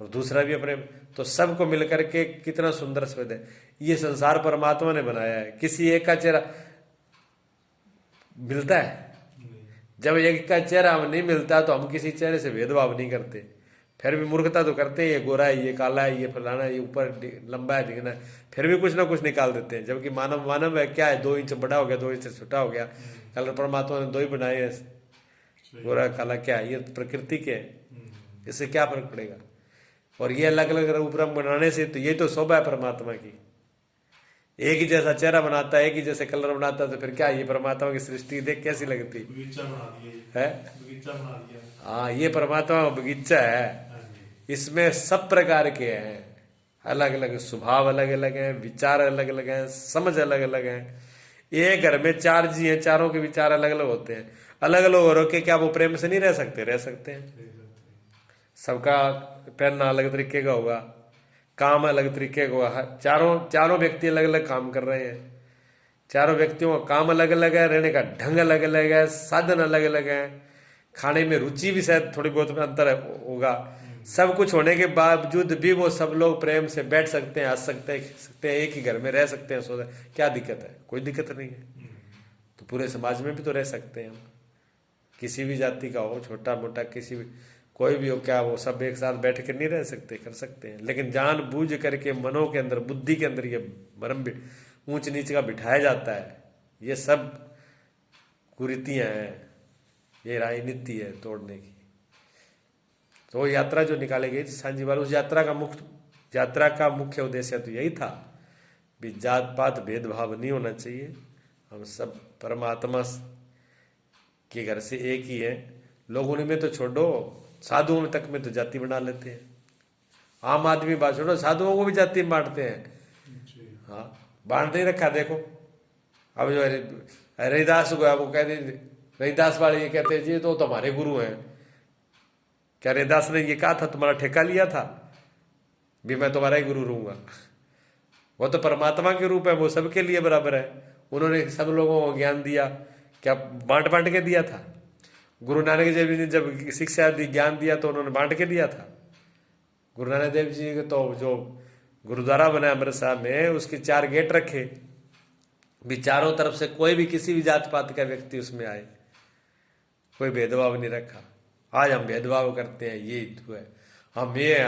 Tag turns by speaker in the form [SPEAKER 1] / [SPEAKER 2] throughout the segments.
[SPEAKER 1] और दूसरा भी अपने, तो सबको मिलकर के कितना सुंदर स्वेद है। ये संसार परमात्मा ने बनाया है, किसी एक का चेहरा मिलता है? जब एक का चेहरा हम नहीं मिलता तो हम किसी चेहरे से भेदभाव नहीं करते, फिर भी मूर्खता तो करते हैं, ये गोरा है, ये काला है, ये फलाना है, ये ऊपर लंबा है, दिखना है, फिर भी कुछ ना कुछ निकाल देते हैं। जबकि मानव मानव है क्या है, 2 इंच बड़ा हो गया, 2 इंच छोटा हो गया, कलर परमात्मा ने 2 ही बनाए हैं, गोरा काला क्या है, ये प्रकृति के है, इससे क्या फर्क पड़ेगा। और ये अलग अलग रूप रंग बनाने से तो ये तो शोभा है परमात्मा की। एक ही जैसा चेहरा बनाता है, एक ही जैसे कलर बनाता है, तो फिर क्या ये परमात्मा की सृष्टि देख कैसी लगती है? हाँ, ये परमात्मा का बगीचा है, इसमें सब प्रकार के हैं, अलग अलग स्वभाव, अलग अलग हैं, विचार अलग अलग हैं, समझ अलग अलग हैं। एक घर में 4 जी हैं, चारों के विचार अलग अलग होते हैं, अलग अलग हो के क्या वो प्रेम से नहीं रह सकते? रह सकते हैं। सबका पहनना अलग तरीके का होगा, काम अलग तरीके का होगा, चारों व्यक्ति अलग अलग काम कर रहे हैं, चारों व्यक्तियों का काम अलग अलग है, रहने का ढंग अलग अलग है, साधन अलग अलग है, खाने में रुचि भी शायद थोड़ी बहुत अंतर होगा। सब कुछ होने के बावजूद भी वो सब लोग प्रेम से बैठ सकते हैं, हंस सकते हैं, खिल सकते हैं, एक ही घर में रह सकते हैं, सो क्या दिक्कत है? कोई दिक्कत नहीं है। तो पूरे समाज में भी तो रह सकते हैं हम, किसी भी जाति का हो, छोटा मोटा, किसी भी कोई भी हो, क्या वो सब एक साथ बैठ कर नहीं रह सकते? कर सकते हैं, लेकिन जान बूझ करके मनों के अंदर, बुद्धि के अंदर ये भ्रम ऊंच नीच का बिठाया जाता है। ये सब कुरीतियां हैं, ये राजनीति है तोड़ने की। तो यात्रा जो निकाली गई थी सांझीवाल, उस यात्रा का मुख्य उद्देश्य तो यही था भी जात पात भेदभाव नहीं होना चाहिए, हम सब परमात्मा के घर से एक ही है। लोगों में तो छोड़ो, साधुओं में तक में तो जाति बना लेते हैं। आम आदमी बात छोड़ो, साधुओं को भी जाति में बांटते हैं। हाँ, बांट नहीं रखा। देखो अब जो रविदास को है, वो कहते रविदास वाले ये कहते हैं जी तो हमारे गुरु हैं। क्या रविदास ने ये कहा था तुम्हारा ठेका लिया था भी मैं तुम्हारा ही गुरु रहूंगा? वो तो परमात्मा के रूप है, वो सबके लिए बराबर है। उन्होंने सब लोगों को ज्ञान दिया, क्या बांट बांट के दिया था? गुरु नानक देव जी ने जब शिक्षा दी, ज्ञान दिया, तो उन्होंने बांट के दिया था। गुरु नानक देव जी तो जो गुरुद्वारा बना अमृत साहब में, उसके 4 गेट रखे भी, चारों तरफ से कोई भी किसी भी जात पात का व्यक्ति उसमें आए, कोई भेदभाव नहीं रखा। आज हम भेदभाव करते हैं, ये है हम ये हैं,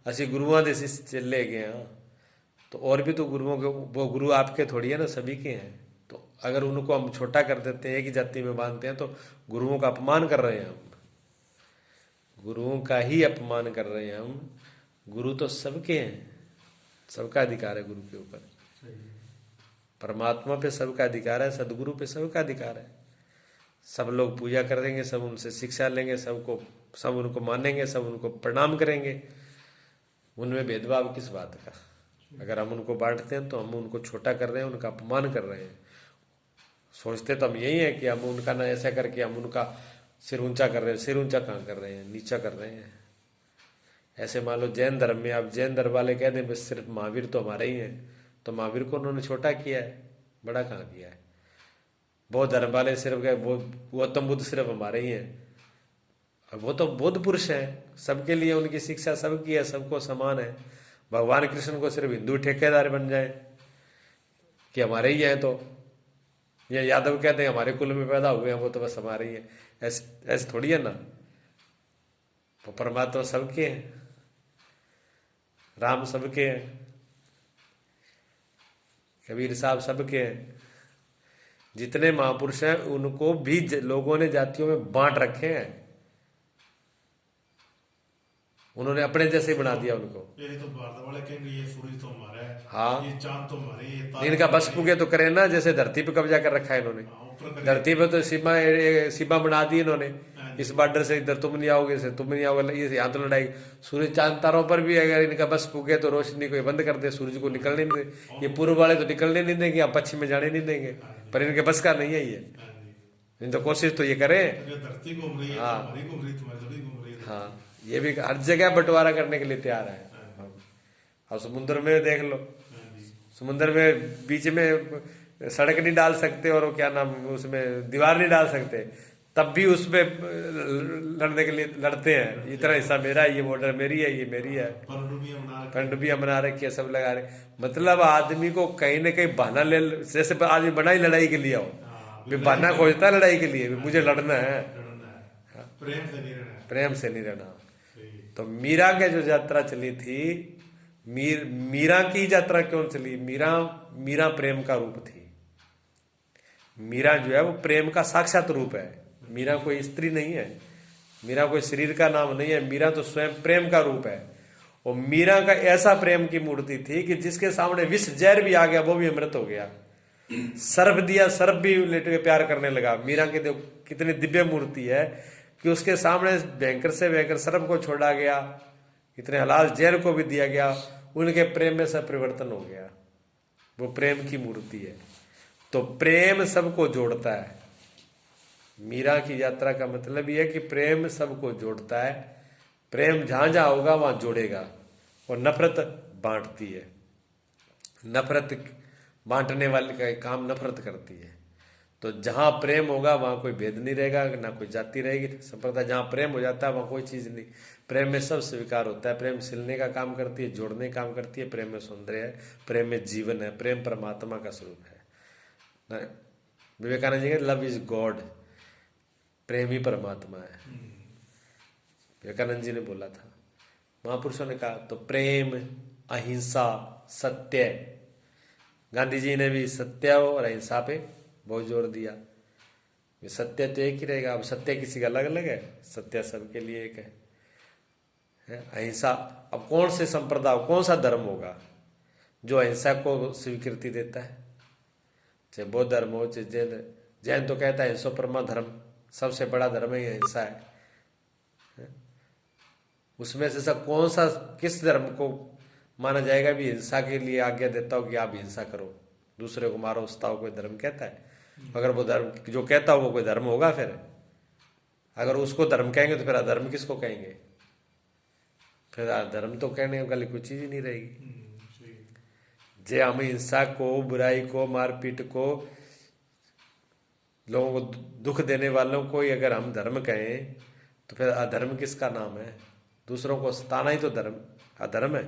[SPEAKER 1] असी गुरुओं के शिष्य चले गए हैं। तो और भी तो गुरुओं के, वो गुरु आपके थोड़ी है ना, सभी के हैं। तो अगर उनको हम छोटा कर देते हैं, एक ही जाति में बांधते हैं, तो गुरुओं का अपमान कर रहे हैं हम, गुरुओं का ही अपमान कर रहे हैं हम। गुरु तो सबके हैं, सबका अधिकार है गुरु के ऊपर, परमात्मा पे सबका अधिकार है, सदगुरु पे सबका अधिकार है। सब लोग पूजा करेंगे, सब उनसे शिक्षा लेंगे, सब उनको मानेंगे, सब उनको प्रणाम करेंगे। उनमें भेदभाव किस बात का? अगर हम उनको बांटते हैं तो हम उनको छोटा कर रहे हैं, उनका अपमान कर रहे हैं। सोचते तो हम यही है कि हम उनका ना ऐसा करके हम उनका सिर ऊंचा कर रहे हैं। सिर ऊंचा कहाँ कर रहे हैं? नीचा कर रहे हैं। ऐसे मान लो जैन धर्म में, आप जैन धर्म वाले कहते हैं बस सिर्फ महावीर तो हमारे ही हैं, तो महावीर को उन्होंने छोटा किया है, बड़ा कहाँ किया है? बौद्ध धर्म वाले सिर्फ कहे गौतम बुद्ध सिर्फ हमारे ही हैं, और वो तो बुद्ध पुरुष हैं, सबके लिए उनकी शिक्षा सबकी है, सबको समान है। भगवान कृष्ण को सिर्फ हिंदू ठेकेदार बन जाए कि हमारे ही हैं, तो ये यादव कहते हैं हमारे कुल में पैदा हुए हैं, वो तो बस हमारे ही हैं, ऐसे थोड़ी है ना। तो परमात्मा सबके हैं, राम सबके हैं, कबीर साहब सबके हैं। जितने महापुरुष हैं उनको भी लोगों ने जातियों में बांट रखे हैं, उन्होंने अपने जैसे बना दिया उनको।
[SPEAKER 2] ये तो भारत वाले कहेंगे ये सूरज तो हमारा है,
[SPEAKER 1] हाँ,
[SPEAKER 2] ये चांद तो हमारे, ये तारे
[SPEAKER 1] इनका
[SPEAKER 2] तो
[SPEAKER 1] बस
[SPEAKER 2] हमारे।
[SPEAKER 1] पुगे तो करे ना, जैसे धरती पे कब्जा कर रखा है इन्होंने।
[SPEAKER 2] ऊपर करे।
[SPEAKER 1] धरती पे तो सीमा बना दी इन्होंने,
[SPEAKER 2] हाँ
[SPEAKER 1] इस बॉर्डर से इधर तुम नहीं आओगे, से तुम नहीं आओगे, ये यहाँ तो लड़ाई। सूरज चांद तारों पर भी अगर इनका बस पुगे तो रोशनी को बंद कर दे, सूरज को निकलने नहीं दे। ये पूर्व वाले तो निकलने नहीं देंगे, आप पश्चिम में जाने नहीं देंगे, पर इनके बस का नहीं है ये।
[SPEAKER 2] हाँ जी।
[SPEAKER 1] इन तो कोशिश तो ये करें।
[SPEAKER 2] अगर धरती घूम रही है तो
[SPEAKER 1] हाँ।
[SPEAKER 2] हमारी घूम रही है, तुम्हारी थोड़ी घूम रही है।
[SPEAKER 1] हाँ, ये भी हर जगह बंटवारा करने के लिए तैयार है। अब समुद्र में देख लो,
[SPEAKER 2] हाँ जी।
[SPEAKER 1] समुद्र में बीच में सड़क नहीं डाल सकते और वो क्या नाम, उसमें दीवार नहीं डाल सकते, तब भी उसमें लड़ने के लिए लड़ते हैं, इतना हिस्सा मेरा है, ये बॉर्डर मेरी है, ये मेरी है,
[SPEAKER 2] पनडुब्बियां बना रखी
[SPEAKER 1] पनडुब्बियां बना रखी है, सब लगा रहे। मतलब आदमी को कहीं ना कहीं बहाना ले, जैसे आदमी बना ही लड़ाई के लिए हो,
[SPEAKER 2] हाँ,
[SPEAKER 1] भी बहाना खोजता है लड़ाई के लिए, भी मुझे लड़ना है,
[SPEAKER 2] लड़ना है, प्रेम से नहीं रहना है।
[SPEAKER 1] प्रेम से नहीं रहना।
[SPEAKER 2] सही।
[SPEAKER 1] तो मीरा के जो यात्रा चली थी, मीरा की यात्रा क्यों चली? मीरा मीरा प्रेम का रूप थी। मीरा जो है वो प्रेम का साक्षात रूप है। मीरा कोई स्त्री नहीं है, मीरा कोई शरीर का नाम नहीं है, मीरा तो स्वयं प्रेम का रूप है। और मीरा का ऐसा प्रेम की मूर्ति थी कि जिसके सामने विष जहर भी आ गया वो भी अमृत हो गया। सर्प दिया, सर्प भी लेट के प्यार करने लगा। मीरा की तो कितनी दिव्य मूर्ति है कि उसके सामने भयंकर से भयंकर सर्प को छोड़ा गया, इतने हलाल जहर को भी दिया गया, उनके प्रेम में सब परिवर्तन हो गया। वो प्रेम की मूर्ति है। तो प्रेम सबको जोड़ता है। मीरा की यात्रा का मतलब यह है कि प्रेम सबको जोड़ता है। प्रेम जहां जहां होगा वहां जोड़ेगा, और नफरत बांटती है। नफरत बांटने वाले का काम नफरत करती है। तो जहां प्रेम होगा वहां कोई भेद नहीं रहेगा, ना कोई जाति रहेगी, संप्रदाय। जहां प्रेम हो जाता है वहां कोई चीज नहीं। प्रेम में सब स्वीकार होता है। प्रेम सिलने का काम करती है, जोड़ने का काम करती है। प्रेम में सौंदर्य है, प्रेम में जीवन है, प्रेम परमात्मा का स्वरूप है। विवेकानंद जी के लव इज गॉड, प्रेम ही परमात्मा है, विवेकानंद जी ने बोला था। महापुरुषों ने कहा तो प्रेम, अहिंसा, सत्य। गांधी जी ने भी सत्य और अहिंसा पे बहुत जोर दिया। ये सत्य तो एक ही रहेगा। अब सत्य किसी का अलग अलग है, सत्य सबके लिए एक है। अहिंसा, अब कौन से संप्रदाय, कौन सा धर्म होगा जो अहिंसा को स्वीकृति देता है? चाहे बौद्ध धर्म हो, चाहे जैन। जैन तो कहता है अहिंसा परम धर्म, सबसे बड़ा धर्म ही अहिंसा है। उसमें से सब कौन सा, किस धर्म को माना जाएगा भी हिंसा के लिए आज्ञा देता हो कि आप हिंसा करो, दूसरे को मारो, सताओ? कोई धर्म कहता है? अगर वो धर्म जो कहता हो वो कोई धर्म होगा? फिर अगर उसको धर्म कहेंगे तो फिर अधर्म किसको कहेंगे? फिर धर्म तो कहने वाली कोई चीज ही नहीं रहेगी। जे हम हिंसा को, बुराई को, मारपीट को, लोगों को दुख देने वालों को ही अगर हम धर्म कहें तो फिर अधर्म किसका नाम है? दूसरों को सताना ही तो धर्म, अधर्म है।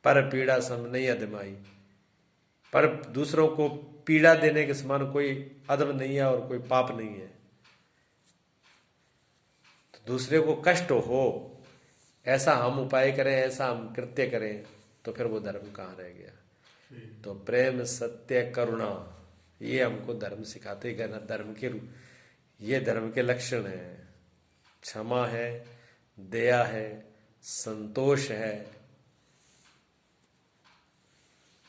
[SPEAKER 1] पर पीड़ा सम नहीं अधमाई, पर दूसरों को पीड़ा देने के समान कोई अधम नहीं है और कोई पाप नहीं है। तो दूसरे को कष्ट हो ऐसा हम उपाय करें, ऐसा हम कृत्य करें, तो फिर वो धर्म कहाँ रह गया? तो प्रेम, सत्य, करुणा, ये हमको धर्म सिखाते हैं। ना धर्म के रूप, ये धर्म के लक्षण है। क्षमा है, दया है, संतोष है,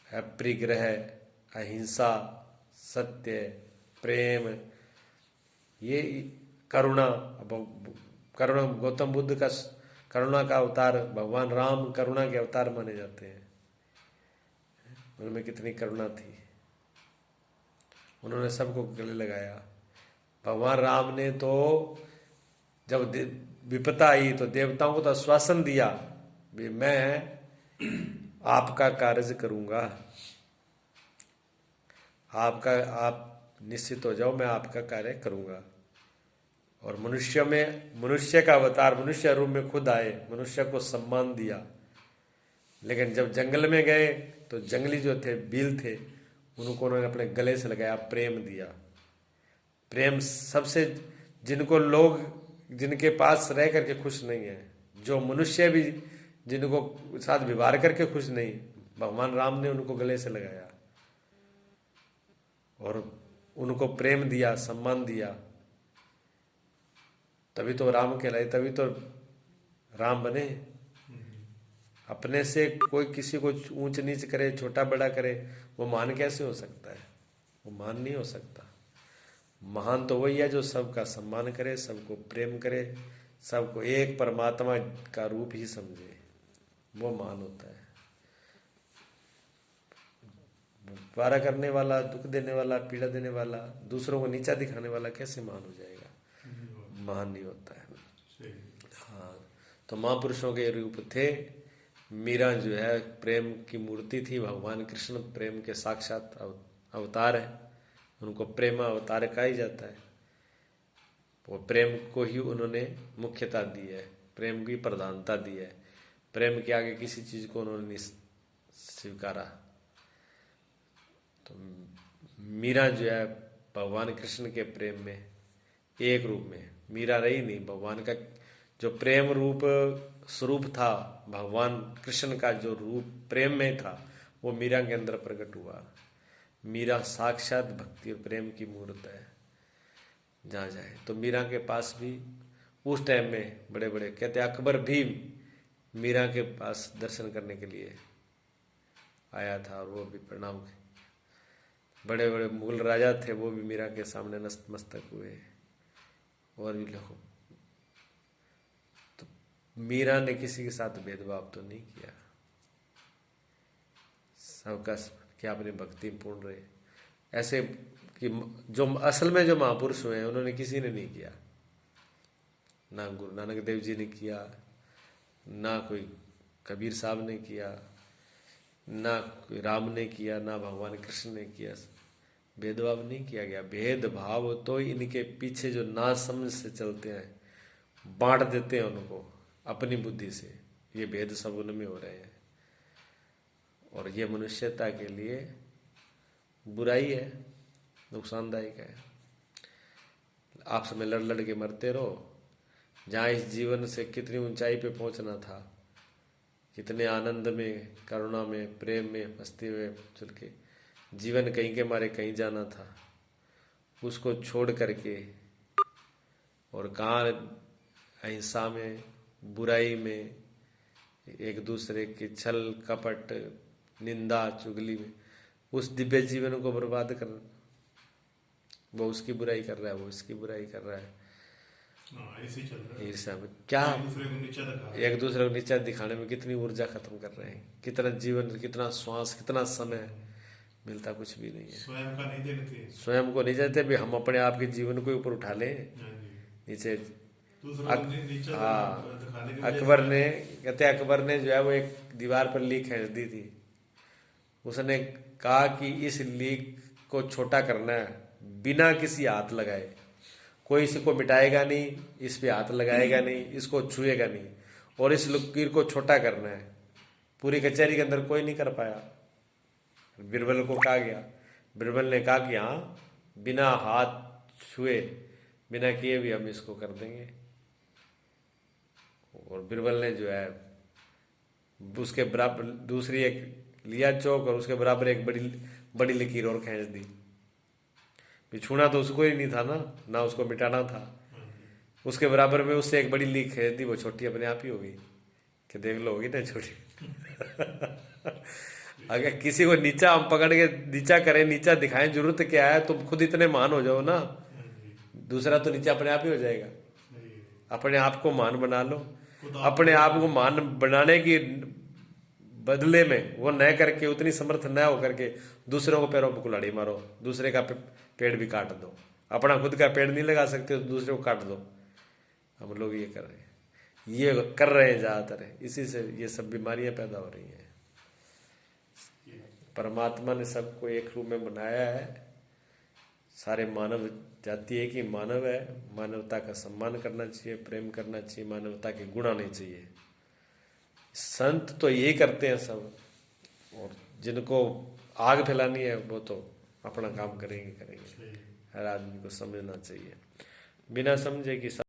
[SPEAKER 1] अपरिग्रह, अहिंसा, सत्य, प्रेम, ये करुणा। करुणा, गौतम बुद्ध का करुणा का अवतार, भगवान राम करुणा के अवतार माने जाते हैं। उनमें कितनी करुणा थी, उन्होंने सबको गले लगाया। भगवान राम ने तो जब विपदा आई तो देवताओं को तो आश्वासन दिया भी मैं आपका कार्य करूंगा, आप निश्चित हो जाओ, मैं आपका कार्य करूंगा। और मनुष्य का अवतार, मनुष्य रूप में खुद आए, मनुष्य को सम्मान दिया। लेकिन जब जंगल में गए तो जंगली जो थे, बील थे, उनको उन्होंने अपने गले से लगाया, प्रेम दिया। प्रेम सबसे, जिनको लोग, जिनके पास रह करके खुश नहीं है, जो मनुष्य भी जिनको साथ व्यवहार करके खुश नहीं, भगवान राम ने उनको गले से लगाया और उनको प्रेम दिया, सम्मान दिया। तभी तो राम कहलाए, तभी तो राम बने। अपने से कोई किसी को ऊंच नीच करे, छोटा बड़ा करे, वो महान कैसे हो सकता है? वो महान नहीं हो सकता। महान तो वही है जो सबका सम्मान करे, सबको प्रेम करे, सबको एक परमात्मा का रूप ही समझे, वो महान होता है। वारा करने वाला, दुख देने वाला, पीड़ा देने वाला, दूसरों को नीचा दिखाने वाला कैसे महान हो जाएगा? महान नहीं होता है। हाँ, तो महापुरुषों के रूप थे। मीरा जो है प्रेम की मूर्ति थी, भगवान कृष्ण प्रेम के साक्षात अवतार है। उनको प्रेम अवतार कहा ही जाता है। वो प्रेम को ही उन्होंने मुख्यता दी है, प्रेम की प्रधानता दी है। प्रेम के आगे किसी चीज को उन्होंने नहीं स्वीकारा। तो मीरा जो है भगवान कृष्ण के प्रेम में एक रूप में मीरा रही नहीं, भगवान का जो प्रेम रूप स्वरूप था, भगवान कृष्ण का जो रूप प्रेम में था, वो मीरा के अंदर प्रकट हुआ। मीरा साक्षात भक्ति और प्रेम की मूर्त है जहाँ जाए। तो मीरा के पास भी उस टाइम में बड़े बड़े, कहते अकबर भी मीरा के पास दर्शन करने के लिए आया था, और वो भी प्रणाम, बड़े बड़े मुगल राजा थे वो भी मीरा के सामने नतमस्तक हुए, और भी लोग। तो मीरा ने किसी के साथ भेदभाव तो नहीं किया, सबका क्या अपनी भक्ति पूर्ण रहे। ऐसे कि जो असल में जो महापुरुष हुए हैं उन्होंने किसी ने नहीं किया, ना गुरु नानक देव जी ने किया, ना कोई कबीर साहब ने किया, ना कोई राम ने किया, ना भगवान कृष्ण ने किया। भेदभाव नहीं किया गया। भेदभाव तो इनके पीछे जो ना समझ से चलते हैं, बांट देते हैं उनको अपनी बुद्धि से, ये भेद सब उनमें हो रहे हैं, और ये मनुष्यता के लिए बुराई है, नुकसानदायक है। आपस में लड़ लड़ के मरते रहो। जहाँ इस जीवन से कितनी ऊंचाई पे पहुंचना था, कितने आनंद में, करुणा में, प्रेम में, मस्ती में चल के जीवन कहीं के मारे कहीं जाना था, उसको छोड़ करके और कहाँ अहिंसा में, बुराई में, एक दूसरे के छल कपट, निंदा चुगली में उस दिव्य जीवन को बर्बाद कर, वो उसकी बुराई कर रहा है, वो इसकी बुराई कर रहा है।
[SPEAKER 2] ऐसे ही चल रहा है।
[SPEAKER 1] ईर्ष्या में क्या, एक दूसरे को नीचा दिखाने में कितनी ऊर्जा खत्म कर रहे हैं, कितना जीवन, कितना श्वास, कितना समय मिलता, कुछ भी नहीं है।
[SPEAKER 2] स्वयं का नहीं देते,
[SPEAKER 1] स्वयं को नहीं देते भी हम अपने आप के जीवन को ऊपर उठा लें नीचे। हाँ, अकबर ने, कहते अकबर ने जो है वो एक दीवार पर लीक खींच दी थी। उसने कहा कि इस लीक को छोटा करना है बिना किसी हाथ लगाए, कोई इसको मिटाएगा नहीं, इस पे हाथ लगाएगा नहीं, इसको छुएगा नहीं, और इस लकीर को छोटा करना है। पूरी कचहरी के अंदर कोई नहीं कर पाया। बिरबल को कहा गया, बिरबल ने कहा कि हाँ, बिना हाथ छुए, बिना किए भी हम इसको कर देंगे। और बिरबल ने जो है उसके बराबर दूसरी एक लिया चौक, और उसके बराबर एक बड़ी बड़ी लकीर और खींच दी। छूना तो उसको ही नहीं था ना उसको मिटाना था। उसके बराबर में उससे एक बड़ी लीक खींच दी, वो छोटी अपने आप ही होगी, कि देख लो होगी ना छोटी। अगर किसी को नीचा हम पकड़ के नीचा करें, नीचा दिखाएं, जरूरत क्या है, तुम खुद इतने महान हो जाओ ना, दूसरा तो नीचा अपने आप ही हो जाएगा। अपने आप को महान बना लो। अपने आप को महान बनाने की बदले में वो न करके, उतनी समर्थ न हो करके दूसरों को पैरों पर कुल्हाड़ी मारो, दूसरे का पेड़ भी काट दो। अपना खुद का पेड़ नहीं लगा सकते तो दूसरे को काट दो। हम लोग ये कर रहे हैं, ये कर रहे हैं ज़्यादातर, इसी से ये सब बीमारियां पैदा हो रही हैं। परमात्मा ने सबको एक रूप में बनाया है, सारे मानव जाति एक ही मानव है। मानवता का सम्मान करना चाहिए, प्रेम करना चाहिए, मानवता के गुण आने चाहिए। संत तो यही करते हैं सब, और जिनको आग फैलानी है वो तो अपना काम करेंगे। हर आदमी को समझना चाहिए, बिना समझे कि